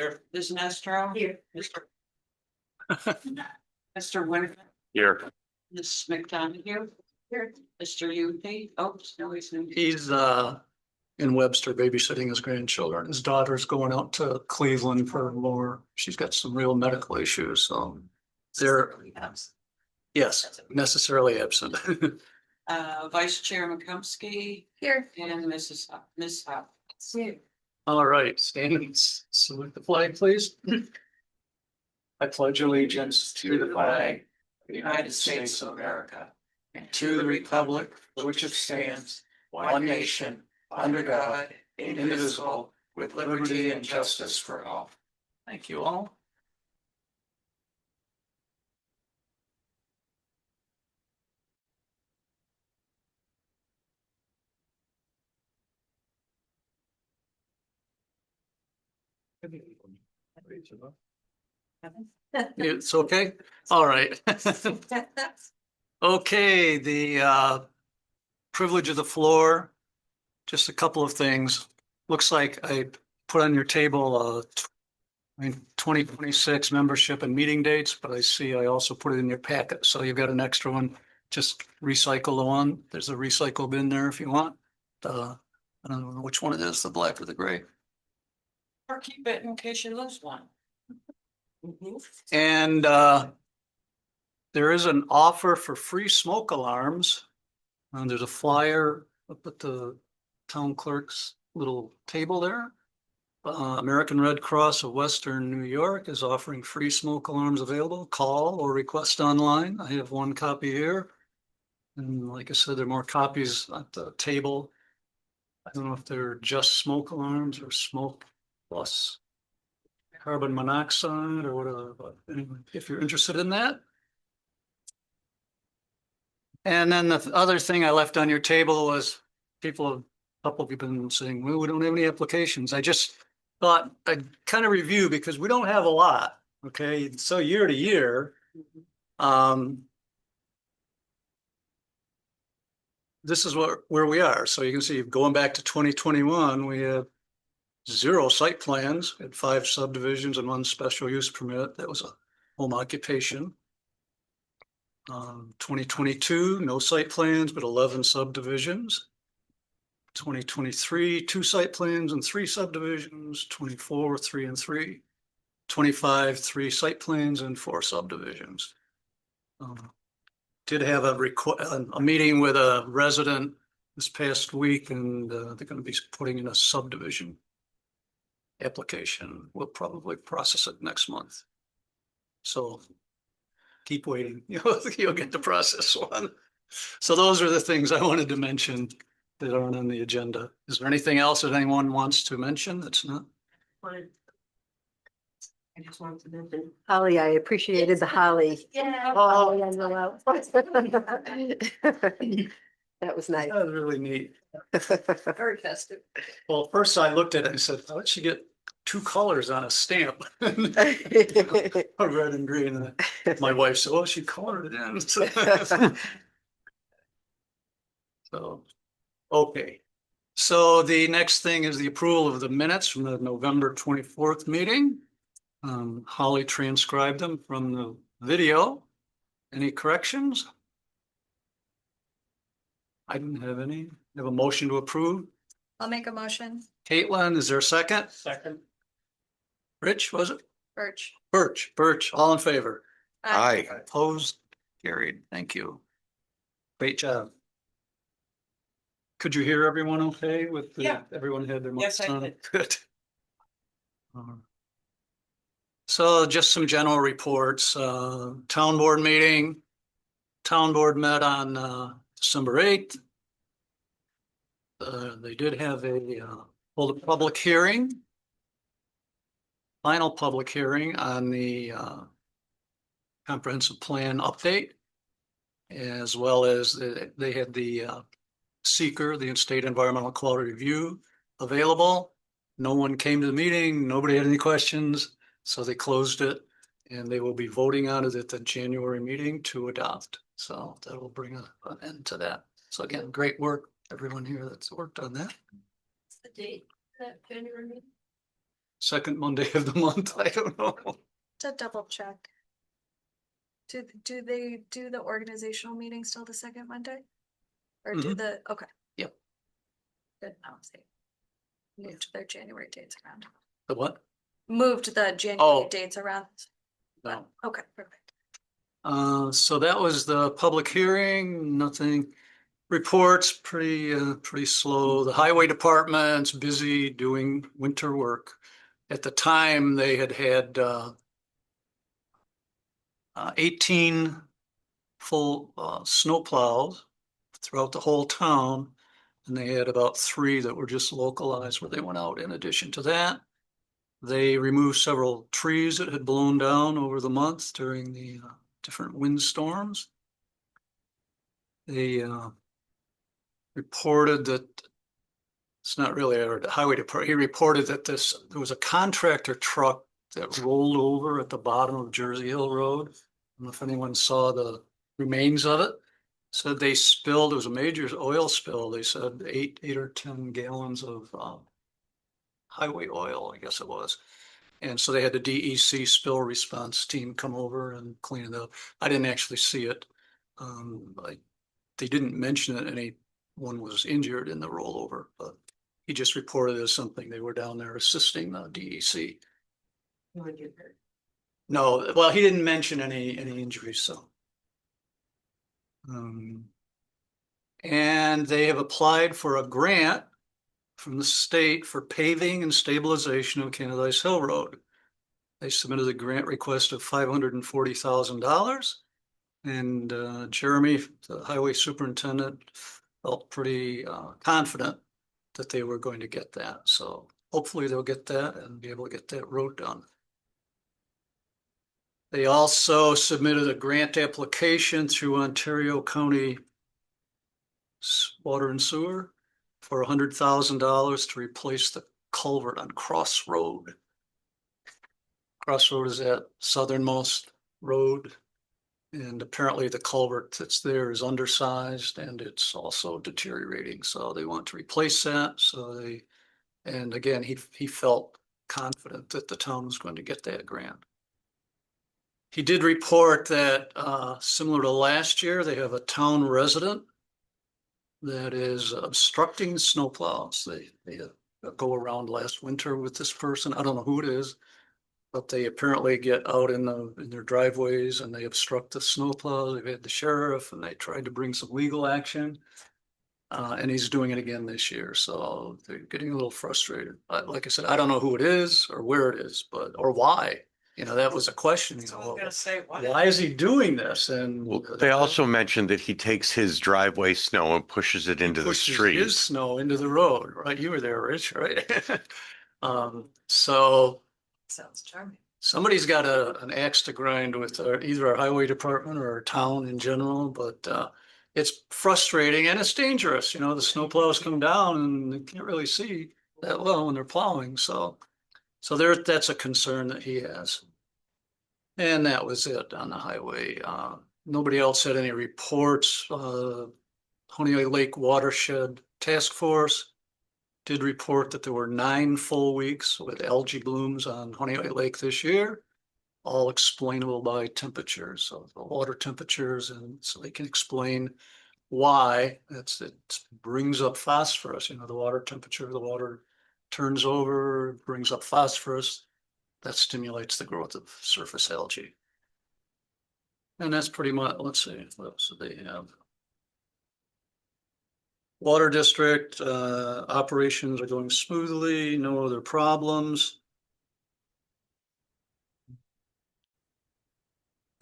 Here. Ms. Nestro. Here. Mr. Mr. Winfrey. Here. Ms. McDonough. Here. Mr. Udy. Oops, no, he's in. He's in Webster babysitting his grandchildren. His daughter's going out to Cleveland for more. She's got some real medical issues, so they're, yes, necessarily absent. Vice Chair McCombsky Here. and Ms. Hopkins. Here. All right, stand and salute the flag, please. I pledge allegiance to the flag of the United States of America and to the republic for which it stands, one nation, under God, indivisible, with liberty and justice for all. Thank you all. It's okay? All right. Okay, the privilege of the floor. Just a couple of things. Looks like I put on your table 2026 membership and meeting dates, but I see I also put it in your packet. So you've got an extra one. Just recycle the one. There's a recycle bin there if you want. I don't know which one it is, the black or the gray. Or keep it in case you lose one. And there is an offer for free smoke alarms. And there's a flyer up at the town clerk's little table there. American Red Cross of Western New York is offering free smoke alarms available. Call or request online. I have one copy here. And like I said, there are more copies at the table. I don't know if they're just smoke alarms or smoke plus carbon monoxide or whatever, but anyway, if you're interested in that. And then the other thing I left on your table was a couple of you have been saying, well, we don't have any applications. I just thought I'd kind of review because we don't have a lot. Okay, so year to year, this is where we are. So you can see going back to 2021, we have 0 site plans, had 5 subdivisions and 1 special use permit. That was a home occupation. 2022, no site plans, but 11 subdivisions. 2023, 2 site plans and 3 subdivisions. 24, 3 and 3. 25, 3 site plans and 4 subdivisions. Did have a meeting with a resident this past week, and they're going to be putting in a subdivision application. We'll probably process it next month. So keep waiting. You'll get the process one. So those are the things I wanted to mention that aren't on the agenda. Is there anything else that anyone wants to mention that's not? I just wanted to mention Holly. I appreciated the holly. Yeah. Holly on the loud. That was nice. That was really neat. Very festive. Well, first I looked at it and said, how did she get 2 colors on a stamp? A red and green. And my wife said, well, she colored it in. So, okay. So the next thing is the approval of the minutes from the November 24th meeting. Holly transcribed them from the video. Any corrections? I didn't have any. Have a motion to approve. I'll make a motion. Caitlin, is there a second? Second. Rich, was it? Birch. Birch, all in favor? Aye. Opposed, carried. Thank you. Great job. Could you hear everyone okay with Yeah. everyone had their Yes, mics I on? did. Good. So just some general reports, town board meeting. Town board met on December 8th. They did have hold a public hearing. Final public hearing on the comprehensive plan update. As well as they had the seeker, the state environmental quality review available. No one came to the meeting, nobody had any questions, so they closed it and they will be voting on it at the January meeting to adopt. So that will bring an end to that. So again, great work, everyone here that's worked on that. What's the date? That January meeting? second Monday of the month. I don't know. To double check. Do they do the organizational meeting still the second Monday? Or do Mhm. okay. Yep. Good, now see. Moved their January dates around. The what? Moved the January Oh. dates around. No. Okay, perfect. So that was the public hearing, nothing. Reports, pretty slow. The highway department's busy doing winter work. At the time, they had 18 full snow plows throughout the whole town. And they had about 3 that were just localized where they went out. In addition to that, they removed several trees that had blown down over the month during the different windstorms. They reported that it's not really a highway department. He reported that there was a contractor truck that rolled over at the bottom of Jersey Hill Road. I don't know if anyone saw the remains of it. Said they spilled, it was a major oil spill. They said 8 or 10 gallons of highway oil, I guess it was. And so they had the DEC spill response team come over and clean it up. I didn't actually see it. They didn't mention that anyone was injured in the rollover, but he just reported it as something. They were down there assisting the DEC. You would get hurt. No, well, he didn't mention any injuries, so. And they have applied for a grant from the state for paving and stabilization of Canadice Hill Road. They submitted a grant request of $540,000. And Jeremy, the highway superintendent, felt pretty confident that they were going to get that. So hopefully they'll get that and be able to get that road done. They also submitted a grant application through Ontario County Water and Sewer for $100,000 to replace the culvert on Cross Road. Cross Road is that southernmost road. And apparently the culvert that's there is undersized and it's also deteriorating. So they want to replace that. And again, he felt confident that the town was going to get that grant. He did report that similar to last year, they have a town resident that is obstructing snowplows. They go around last winter with this person. I don't know who it is, but they apparently get out in their driveways and they obstruct the snowplow. They've had the sheriff and they tried to bring some legal action. And he's doing it again this year. So they're getting a little frustrated. Like I said, I don't know who it is or where it is, or why. That was a question. So I was gonna say, Why is he doing this? And Well, they also mentioned that he takes his driveway snow and pushes it into the pushes street. his snow into the road, right? You were there, Rich, right? So sounds charming. somebody's got an axe to grind with either our highway department or our town in general, but it's frustrating and it's dangerous. The snow plows come down and they can't really see that well when they're plowing. So that's a concern that he has. And that was it on the highway. Nobody else had any reports. Honeoye Lake Watershed Task Force did report that there were 9 full weeks with algae blooms on Honeoye Lake this year, all explainable by temperatures, so the water temperatures, and so they can explain why. It brings up phosphorus. The water temperature, the water turns over, brings up phosphorus. That stimulates the growth of surface algae. And that's pretty much, let's see, what else do they have? Water district operations are going smoothly, no other problems.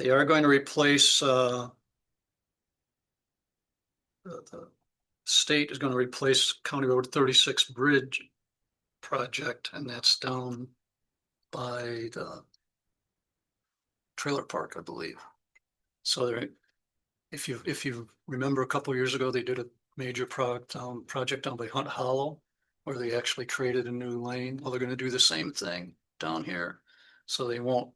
They are going to replace, the state is going to replace County Road 36 bridge project, and that's down by the trailer park, I believe. So if you remember a couple of years ago, they did a major project down by Hunt Hollow, where they actually created a new lane. Well, they're going to do the same thing down here. So they won't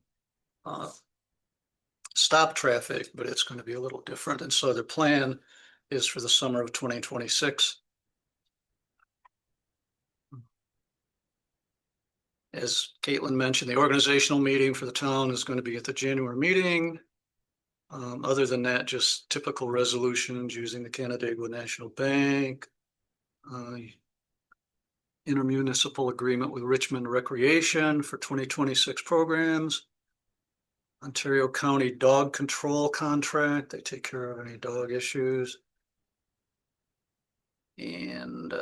stop traffic, but it's going to be a little different. And so their plan is for the summer of 2026. As Caitlin mentioned, the organizational meeting for the town is going to be at the January meeting. Other than that, just typical resolutions using the Canandaigua National Bank. Intermunicipal agreement with Richmond Recreation for 2026 programs. Ontario County Dog Control Contract, they take care of any dog issues. And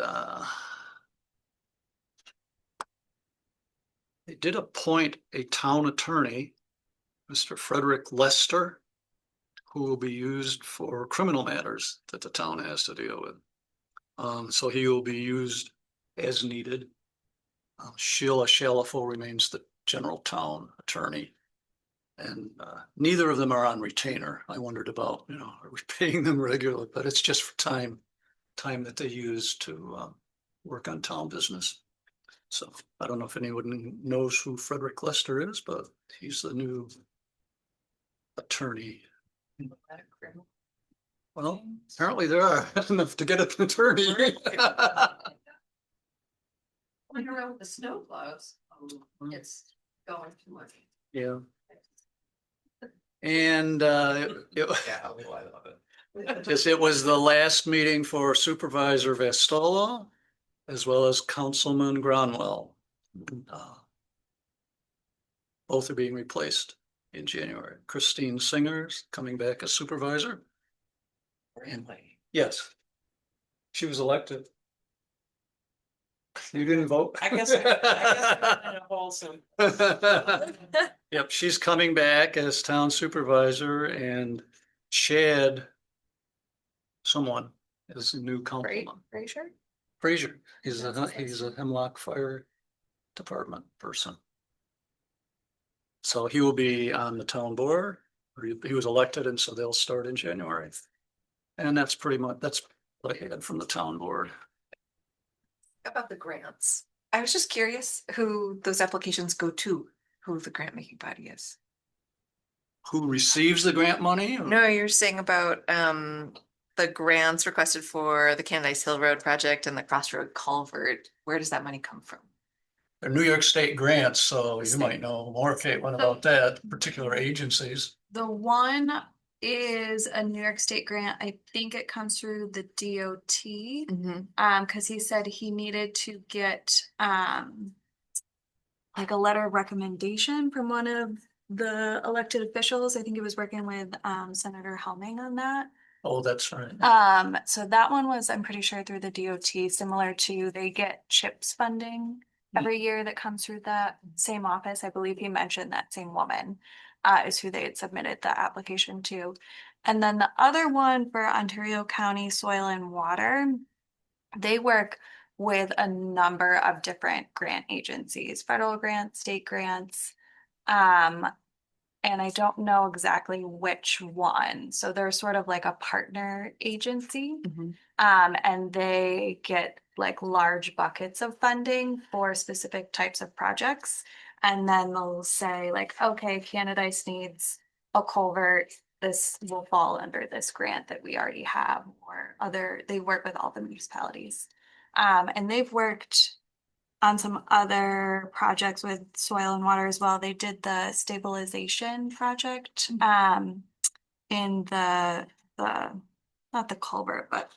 they did appoint a town attorney, Mr. Frederick Lester, who will be used for criminal matters that the town has to deal with. So he will be used as needed. Sheila Shalafo remains the general town attorney. And neither of them are on retainer. I wondered about, are we paying them regularly? But it's just for time that they use to work on town business. So I don't know if anyone knows who Frederick Lester is, but he's the new attorney. Well, apparently there are enough to get an attorney. Going around with the snow plows, it's going too much. Yeah. And it was the last meeting for Supervisor Vastola as well as Councilman Gronwell. Both are being replaced in January. Christine Singer's coming back as supervisor. Really? Yes. She was elected. You didn't vote? I guess I'm kind of wholesome. Yep, she's coming back as town supervisor, and Chad, someone, is a new Right, councilman. Fraser? Frazier, he's a Hemlock Fire Department person. So he will be on the town board, or he was elected, and so they'll start in January. And that's what I had from the town board. About the grants. I was just curious who those applications go to, who the grant making body is. Who receives the grant money? No, you're saying about the grants requested for the Candice Hill Road project and the Crossroad Culvert. Where does that money come from? They're New York State grants, so you State. might know more, Caitlin, about that, particular agencies. The one is a New York State grant. I think it comes through the DOT. Because he said he needed to get like a letter of recommendation from one of the elected officials. I think he was working with Senator Helming on that. Oh, that's right. So that one was, I'm pretty sure, through the DOT, similar to they get CHIPS funding every year that comes through that same office. I believe he mentioned that same woman is who they had submitted the application to. And then the other one for Ontario County Soil and Water, they work with a number of different grant agencies, federal grants, state grants. And I don't know exactly which one. So they're sort of like a partner agency. And they get like large buckets of funding for specific types of projects. And then they'll say like, okay, Candice needs a culvert. This will fall under this grant that we already have, or they work with all the municipalities. And they've worked on some other projects with soil and water as well. They did the stabilization project in the not the culvert, but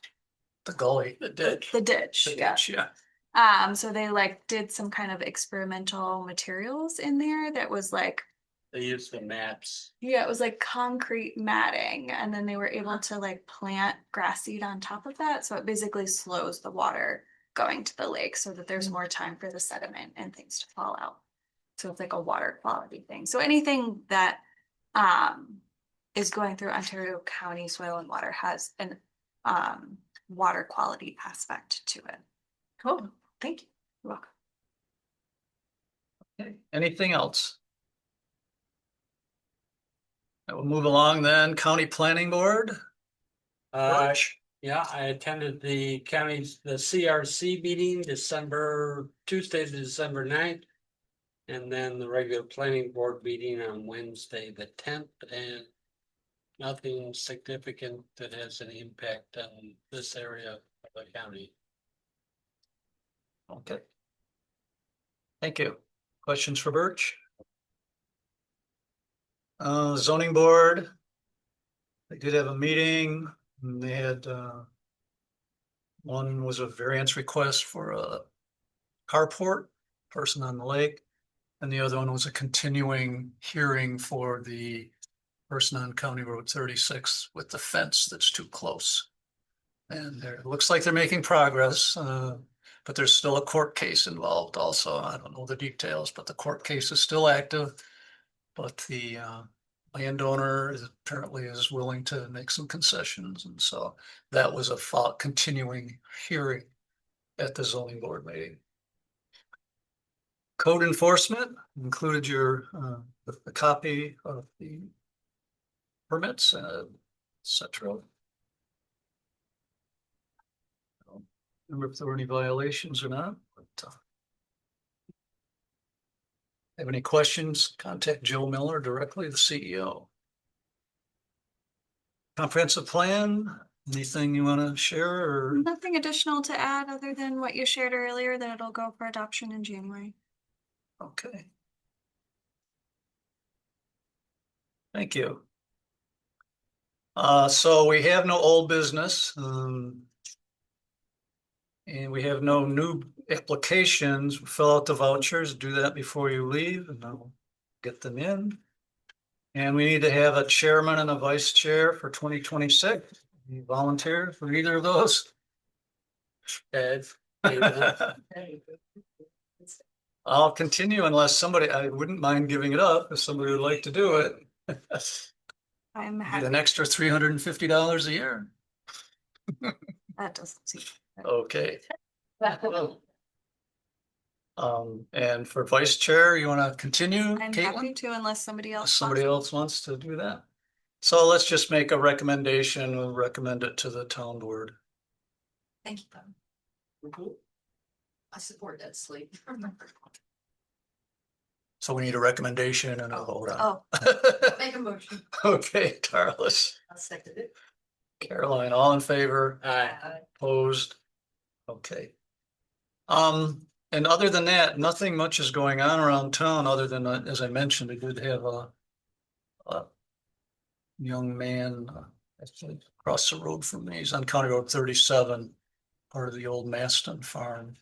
The gully, the ditch. the ditch. The Yeah. ditch, yeah. So they like did some kind of experimental materials in there that was like, They use the maps. yeah, it was like concrete matting, and then they were able to like plant grass seed on top of that. So it basically slows the water going to the lake so that there's more time for the sediment and things to fall out. So it's like a water quality thing. So anything that is going through Ontario County Soil and Water has an water quality aspect to it. Cool, thank you. You're welcome. Okay, anything else? I will move along then. County Planning Board. George? Yeah, I attended the CRC meeting Tuesday, December 9th. And then the regular planning board meeting on Wednesday, the 10th, and nothing significant that has an impact on this area of the county. Okay. Thank you. Questions for Birch? Zoning board. They did have a meeting, and they had, one was a variance request for a carport, person on the lake. And the other one was a continuing hearing for the person on County Road 36 with the fence that's too close. And there, it looks like they're making progress, but there's still a court case involved also. I don't know the details, but the court case is still active. But the landowner is apparently is willing to make some concessions, and so that was a continuing hearing at the zoning board meeting. Code enforcement included your a copy of the permits, etc. I don't remember if there were any violations or not, but have any questions, contact Joe Miller directly, the CEO. Comprehensive plan, anything you want to share or? Nothing additional to add other than what you shared earlier, that it'll go for adoption in January. Okay. Thank you. So we have no old business, and we have no new applications. Fill out the vouchers, do that before you leave, and I'll get them in. And we need to have a chairman and a vice chair for 2026. You volunteer for either of those? Ed, I'll continue unless somebody, I wouldn't mind giving it up if somebody would like to do it. I'm Get happy. an extra $350 a year. That doesn't seem. Okay. And for vice chair, you want to continue, I'm happy Caitlin? to, unless somebody If else. somebody wants else wants to do that. So let's just make a recommendation. We'll recommend it to the town board. Thank you. I support that sleep. So we need a recommendation and a vote on Oh, it. Make a motion. Okay, Carlos, I'll second it. Caroline, all in favor? Aye. Opposed? Okay. And other than that, nothing much is going on around town, other than, as I mentioned, I did have a young man, actually across the road from me. He's on County Road 37, part of the old Maston farm.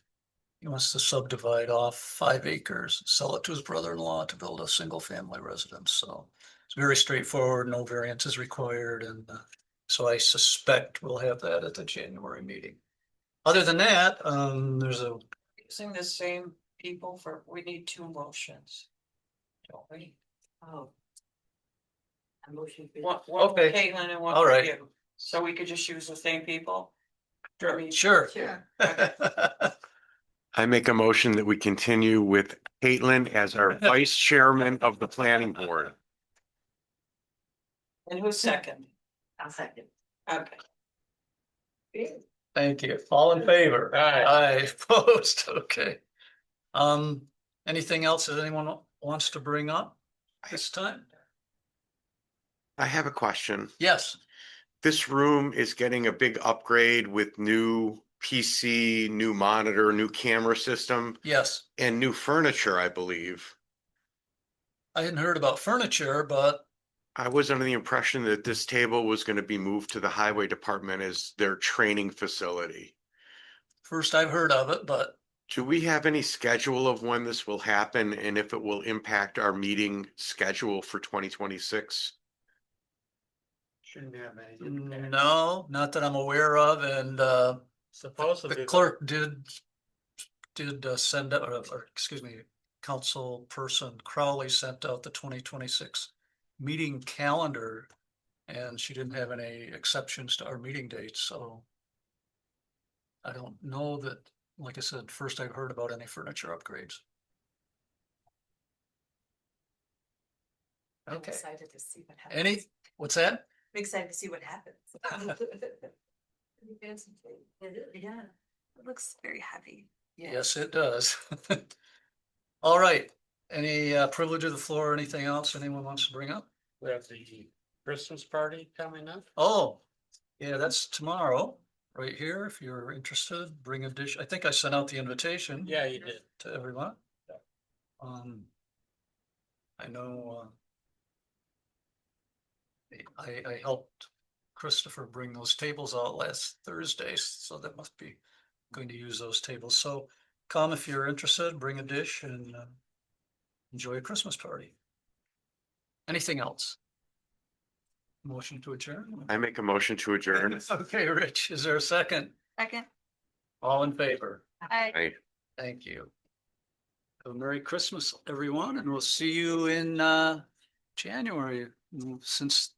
He wants to subdivide off 5 acres, sell it to his brother-in-law to build a single-family residence. So it's very straightforward, no variance is required, and so I suspect we'll have that at the January meeting. Other than that, there's a Using the same people for, we need 2 motions. Don't we? Oh. A motion. One for Okay. Caitlin and one All for right. you. So we could just use the same people? sure. Sure. I make a motion that we continue with Caitlin as our vice chairman of the planning board. And who's second? I'll second. Okay. Thank you. All in favor? Aye. Aye, opposed, okay. Anything else that anyone wants to bring up this time? I have a question. Yes, This room is getting a big upgrade with new PC, new monitor, new camera system, yes. and new furniture, I believe. I hadn't heard about furniture, but I was under the impression that this table was going to be moved to the highway department as their training facility. first I've heard of it, but Do we have any schedule of when this will happen and if it will impact our meeting schedule for 2026? Shouldn't have any. no, not that I'm aware of, and Supposedly. the clerk did send out, or excuse me, council person Crowley sent out the 2026 meeting calendar, and she didn't have any exceptions to our meeting dates, so I don't know that, like I said, first I've heard about any furniture upgrades. I'm Okay, excited to see what happens. any, what's that? I'm excited to see what happens. Yeah. it looks very heavy. Yes, it does. All right, any privilege of the floor or anything else anyone wants to bring up? We have the Christmas party coming up. Oh, yeah, that's tomorrow, right here. If you're interested, bring a dish. I think I sent out the invitation. Yeah, you did. To everyone. I know, I helped Christopher bring those tables out last Thursday, so that must be going to use those tables. So come if you're interested, bring a dish and enjoy a Christmas party. Anything else? Motion to adjourn? I make a motion to adjourn. Okay, Rich, is there a second? Second. All in favor? Aye. Thank you. Have a Merry Christmas, everyone, and we'll see you in January. Since